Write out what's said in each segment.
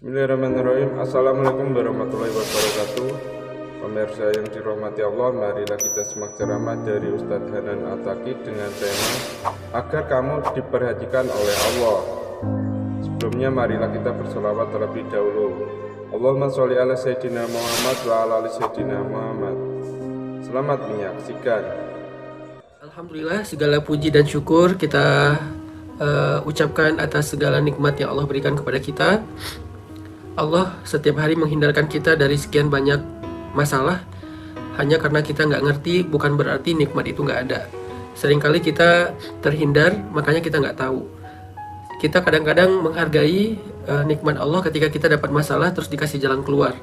Bismillahirrahmanirrahim. Assalamualaikum warahmatullahi wabarakatuh. Pemirsa yang dirahmati Allah, marilah kita simak ceramah dari Ustadz Hanan Ataki dengan tema agar kamu diperhatikan oleh Allah. Sebelumnya marilah kita berselawat terlebih dahulu. Allahumma sholli ala Sayyidina Muhammad wa ala ali Sayyidina Muhammad. Selamat menyaksikan. Alhamdulillah, segala puji dan syukur kita ucapkan atas segala nikmat yang Allah berikan kepada kita. Allah setiap hari menghindarkan kita dari sekian banyak masalah hanya karena kita nggak ngerti, bukan berarti nikmat itu nggak ada. Seringkali kita terhindar, makanya kita nggak tahu. Kita kadang-kadang menghargai nikmat Allah ketika kita dapat masalah terus dikasih jalan keluar.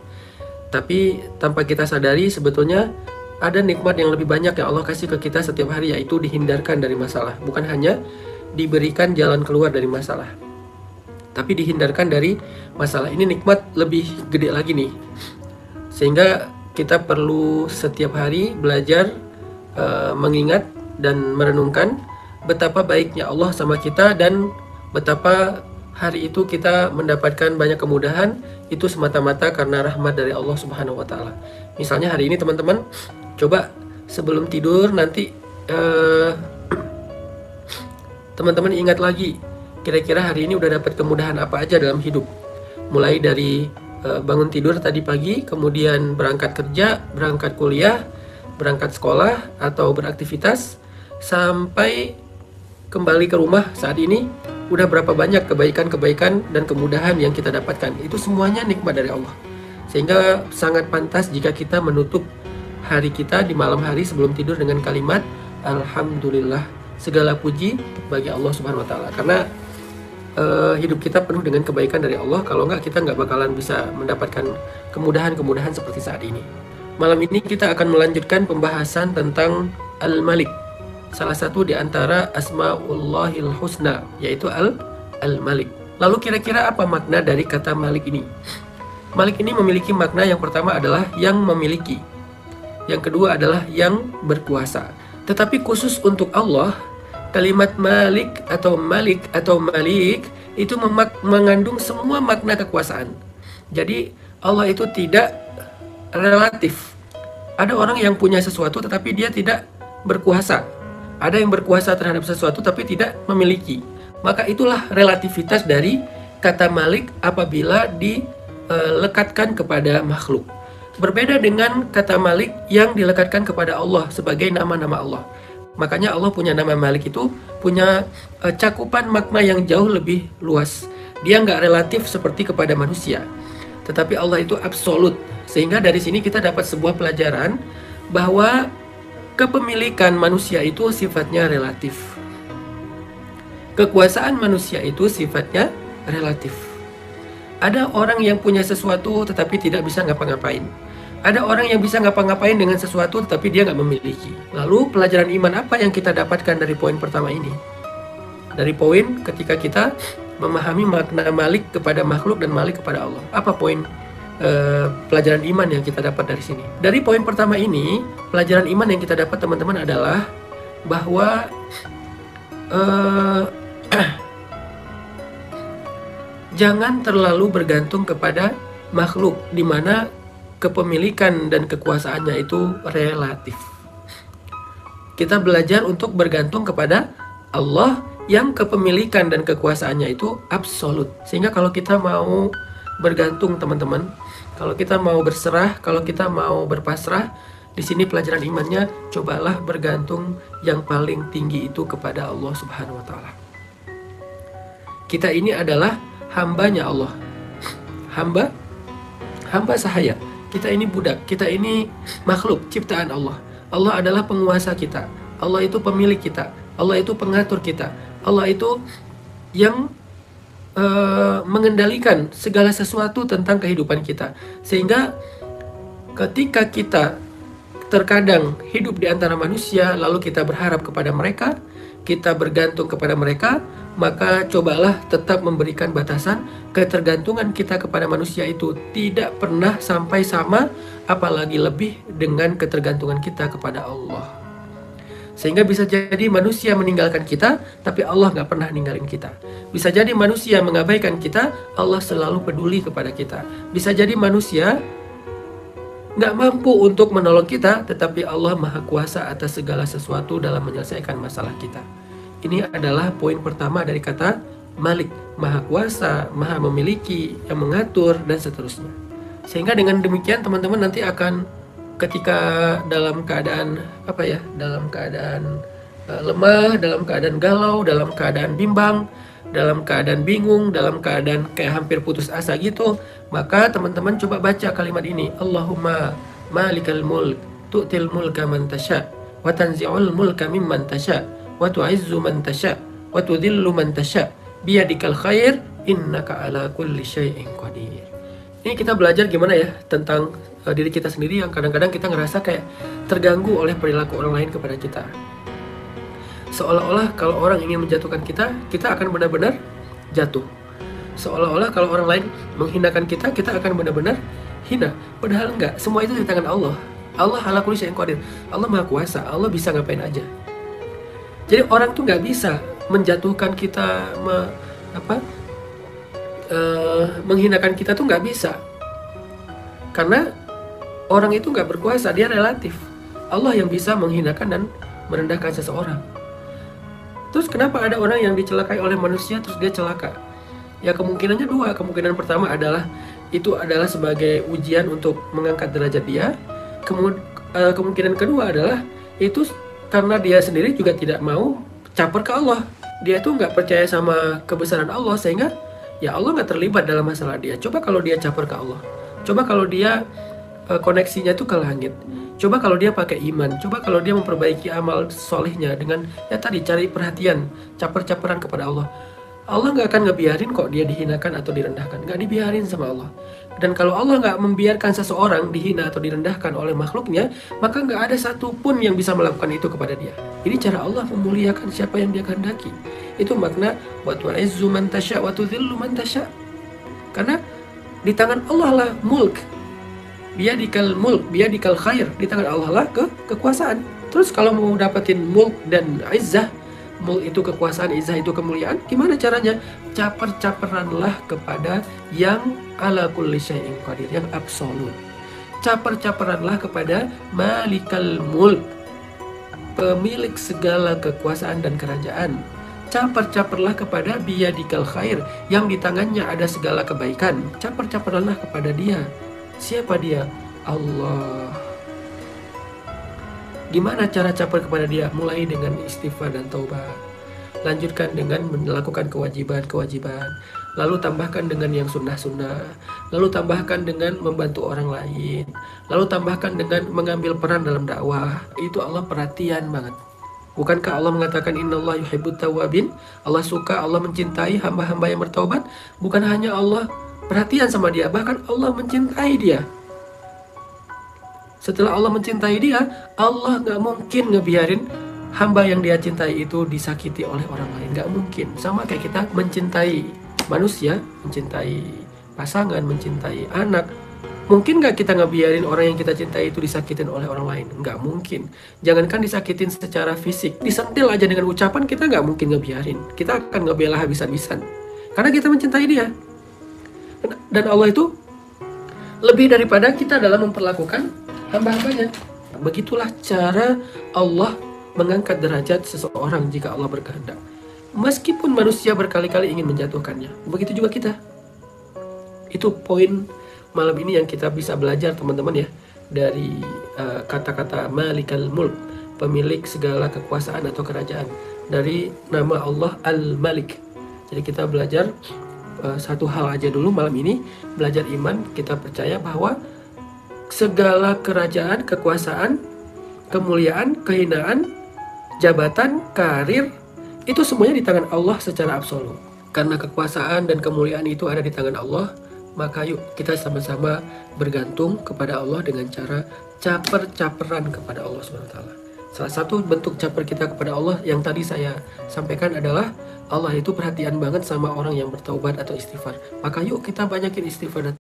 Tapi tanpa kita sadari sebetulnya ada nikmat yang lebih banyak yang Allah kasih ke kita setiap hari, yaitu dihindarkan dari masalah. Bukan hanya diberikan jalan keluar dari masalah, tapi dihindarkan dari masalah. Ini nikmat lebih gede lagi nih. Sehingga kita perlu setiap hari belajar mengingat dan merenungkan betapa baiknya Allah sama kita, dan betapa hari itu kita mendapatkan banyak kemudahan itu semata-mata karena rahmat dari Allah Subhanahu wa taala. Misalnya hari ini teman-teman coba sebelum tidur nanti teman-teman ingat lagi kira-kira hari ini udah dapat kemudahan apa aja dalam hidup. Mulai dari bangun tidur tadi pagi, kemudian berangkat kerja, berangkat kuliah, berangkat sekolah atau beraktivitas, sampai kembali ke rumah saat ini, udah berapa banyak kebaikan-kebaikan dan kemudahan yang kita dapatkan. Itu semuanya nikmat dari Allah. Sehingga sangat pantas jika kita menutup hari kita di malam hari sebelum tidur dengan kalimat Alhamdulillah, segala puji bagi Allah Subhanahu wa taala. Karena hidup kita penuh dengan kebaikan dari Allah. Kalau enggak, kita nggak bakalan bisa mendapatkan kemudahan-kemudahan seperti saat ini. Malam ini kita akan melanjutkan pembahasan tentang Al-Malik, salah satu di antara Asma'ullahil Husna, yaitu Al-Malik. Lalu kira-kira apa makna dari kata Malik ini? Malik ini memiliki makna yang pertama adalah yang memiliki, yang kedua adalah yang berkuasa. Tetapi khusus untuk Allah, kalimat Malik atau Malik itu mengandung semua makna kekuasaan. Jadi Allah itu tidak relatif. Ada orang yang punya sesuatu tetapi dia tidak berkuasa. Ada yang berkuasa terhadap sesuatu tapi tidak memiliki. Maka itulah relativitas dari kata Malik apabila dilekatkan kepada makhluk. Berbeda dengan kata Malik yang dilekatkan kepada Allah sebagai nama-nama Allah. Makanya Allah punya nama Malik itu punya cakupan makna yang jauh lebih luas. Dia nggak relatif seperti kepada manusia, tetapi Allah itu absolut. Sehingga dari sini kita dapat sebuah pelajaran bahwa kepemilikan manusia itu sifatnya relatif. Kekuasaan manusia itu sifatnya relatif. Ada orang yang punya sesuatu tetapi tidak bisa ngapa-ngapain. Ada orang yang bisa ngapa-ngapain dengan sesuatu tetapi dia nggak memiliki. Lalu pelajaran iman apa yang kita dapatkan dari poin pertama ini? Dari poin ketika kita memahami makna Malik kepada makhluk dan Malik kepada Allah. Apa poin pelajaran iman yang kita dapat dari sini? Dari poin pertama ini, pelajaran iman yang kita dapat teman-teman adalah bahwa jangan terlalu bergantung kepada makhluk, di mana kepemilikan dan kekuasaannya itu relatif. Kita belajar untuk bergantung kepada Allah yang kepemilikan dan kekuasaannya itu absolut. Sehingga kalau kita mau bergantung teman-teman, kalau kita mau berserah, kalau kita mau berpasrah, di sini pelajaran imannya cobalah bergantung yang paling tinggi itu kepada Allah Subhanahu wa taala. Kita ini adalah hambanya Allah. Hamba sahaya. Kita ini budak, kita ini makhluk ciptaan Allah. Allah adalah penguasa kita. Allah itu pemilik kita. Allah itu pengatur kita. Allah itu yang mengendalikan segala sesuatu tentang kehidupan kita. Sehingga ketika kita terkadang hidup di antara manusia, lalu kita berharap kepada mereka, kita bergantung kepada mereka, maka cobalah tetap memberikan batasan. Ketergantungan kita kepada manusia itu tidak pernah sampai sama, apalagi lebih dengan ketergantungan kita kepada Allah. Sehingga bisa jadi manusia meninggalkan kita, tapi Allah nggak pernah ninggalin kita. Bisa jadi manusia mengabaikan kita, Allah selalu peduli kepada kita. Bisa jadi manusia nggak mampu untuk menolong kita, tetapi Allah Maha Kuasa atas segala sesuatu dalam menyelesaikan masalah kita. Ini adalah poin pertama dari kata Malik, Maha Kuasa, Maha Memiliki, yang mengatur, dan seterusnya. Sehingga dengan demikian teman-teman nanti akan ketika dalam keadaan dalam keadaan lemah, dalam keadaan galau, dalam keadaan bimbang, dalam keadaan bingung, dalam keadaan kayak hampir putus asa gitu, maka teman-teman coba baca kalimat ini, Allahumma malikal mulk tu'til mulka man tasha wa tanzi'ul mulka mimman tasha wa tu'izzu man tasha wa tudhillu man tasha biyadikal khair innaka ala kulli syai'in qadir. Ini kita belajar gimana ya tentang diri kita sendiri yang kadang-kadang kita ngerasa kayak terganggu oleh perilaku orang lain kepada kita. Seolah-olah kalau orang ingin menjatuhkan kita, kita akan benar-benar jatuh. Seolah-olah kalau orang lain menghinakan kita, kita akan benar-benar hina. Padahal enggak, semua itu di tangan Allah. Allah ala kulli syai'in qadir. Allah Maha Kuasa, Allah bisa ngapain aja. Jadi orang tuh nggak bisa menjatuhkan kita, menghinakan kita tuh nggak bisa. Karena orang itu nggak berkuasa, dia relatif. Allah yang bisa menghinakan dan merendahkan seseorang. Terus kenapa ada orang yang dicelakai oleh manusia terus dia celaka? Ya kemungkinannya dua. Kemungkinan pertama adalah itu adalah sebagai ujian untuk mengangkat derajat dia. Kemungkinan kedua adalah itu karena dia sendiri juga tidak mau caper ke Allah. Dia tuh nggak percaya sama kebesaran Allah, sehingga ya Allah nggak terlibat dalam masalah dia. Coba kalau dia caper ke Allah. Coba kalau dia koneksinya tuh ke langit. Coba kalau dia pakai iman. Coba kalau dia memperbaiki amal solehnya dengan ya tadi cari perhatian, caper-caperan kepada Allah. Allah nggak akan ngebiarin kok dia dihinakan atau direndahkan. Nggak dibiarin sama Allah. Dan kalau Allah nggak membiarkan seseorang dihina atau direndahkan oleh makhluknya, maka nggak ada satupun yang bisa melakukan itu kepada dia. Ini cara Allah memuliakan siapa yang dia kehendaki. Itu makna wa tu'izzu man tasya wa tudhillu man tasya. Karena di tangan Allah lah mulk. Biyadikal mulk, biyadikal khair. Di tangan Allah lah kekuasaan. Terus kalau mau dapetin mulk dan izzah, mulk itu kekuasaan, izzah itu kemuliaan, gimana caranya? Caper-caperanlah kepada yang ala kulli syai'in qadir, yang absolut. Caper-caperanlah kepada malikal mulk, pemilik segala kekuasaan dan kerajaan. Caper-caperlah kepada biyadikal khair, yang di tangannya ada segala kebaikan. Caper-caperanlah kepada dia. Siapa dia? Allah. Gimana cara caper kepada dia? Mulai dengan istighfar dan taubat. Lanjutkan dengan melakukan kewajiban-kewajiban. Lalu tambahkan dengan yang sunnah-sunnah. Lalu tambahkan dengan membantu orang lain. Lalu tambahkan dengan mengambil peran dalam dakwah. Itu Allah perhatian banget. Bukankah Allah mengatakan innallaha yuhibbut tawwabin? Allah suka, Allah mencintai hamba-hamba yang bertaubat. Bukan hanya Allah perhatian sama dia, bahkan Allah mencintai dia. Setelah Allah mencintai dia, Allah gak mungkin ngebiarin hamba yang dia cintai itu disakiti oleh orang lain. Gak mungkin. Sama kayak kita mencintai manusia, mencintai pasangan, mencintai anak. Mungkin gak kita ngebiarin orang yang kita cintai itu disakitin oleh orang lain? Gak mungkin. Jangankan disakitin secara fisik, disentil aja dengan ucapan kita gak mungkin ngebiarin. Kita akan ngebela habis-habisan. Karena kita mencintai dia. Dan Allah itu lebih daripada kita dalam memperlakukan hamba-hambanya. Begitulah cara Allah mengangkat derajat seseorang jika Allah berkehendak. Meskipun manusia berkali-kali ingin menjatuhkannya, begitu juga kita. Itu poin malam ini yang kita bisa belajar teman-teman ya, dari kata-kata Malikal Mulk, pemilik segala kekuasaan atau kerajaan, dari nama Allah Al-Malik. Jadi kita belajar satu hal aja dulu malam ini, belajar iman. Kita percaya bahwa segala kerajaan, kekuasaan, kemuliaan, kehinaan, jabatan, karir, itu semuanya di tangan Allah secara absolut. Karena kekuasaan dan kemuliaan itu ada di tangan Allah, maka yuk kita sama-sama bergantung kepada Allah dengan cara caper-caperan kepada Allah SWT. Salah satu bentuk caper kita kepada Allah yang tadi saya sampaikan adalah Allah itu perhatian banget sama orang yang bertaubat atau istighfar. Maka yuk kita banyakin istighfar dan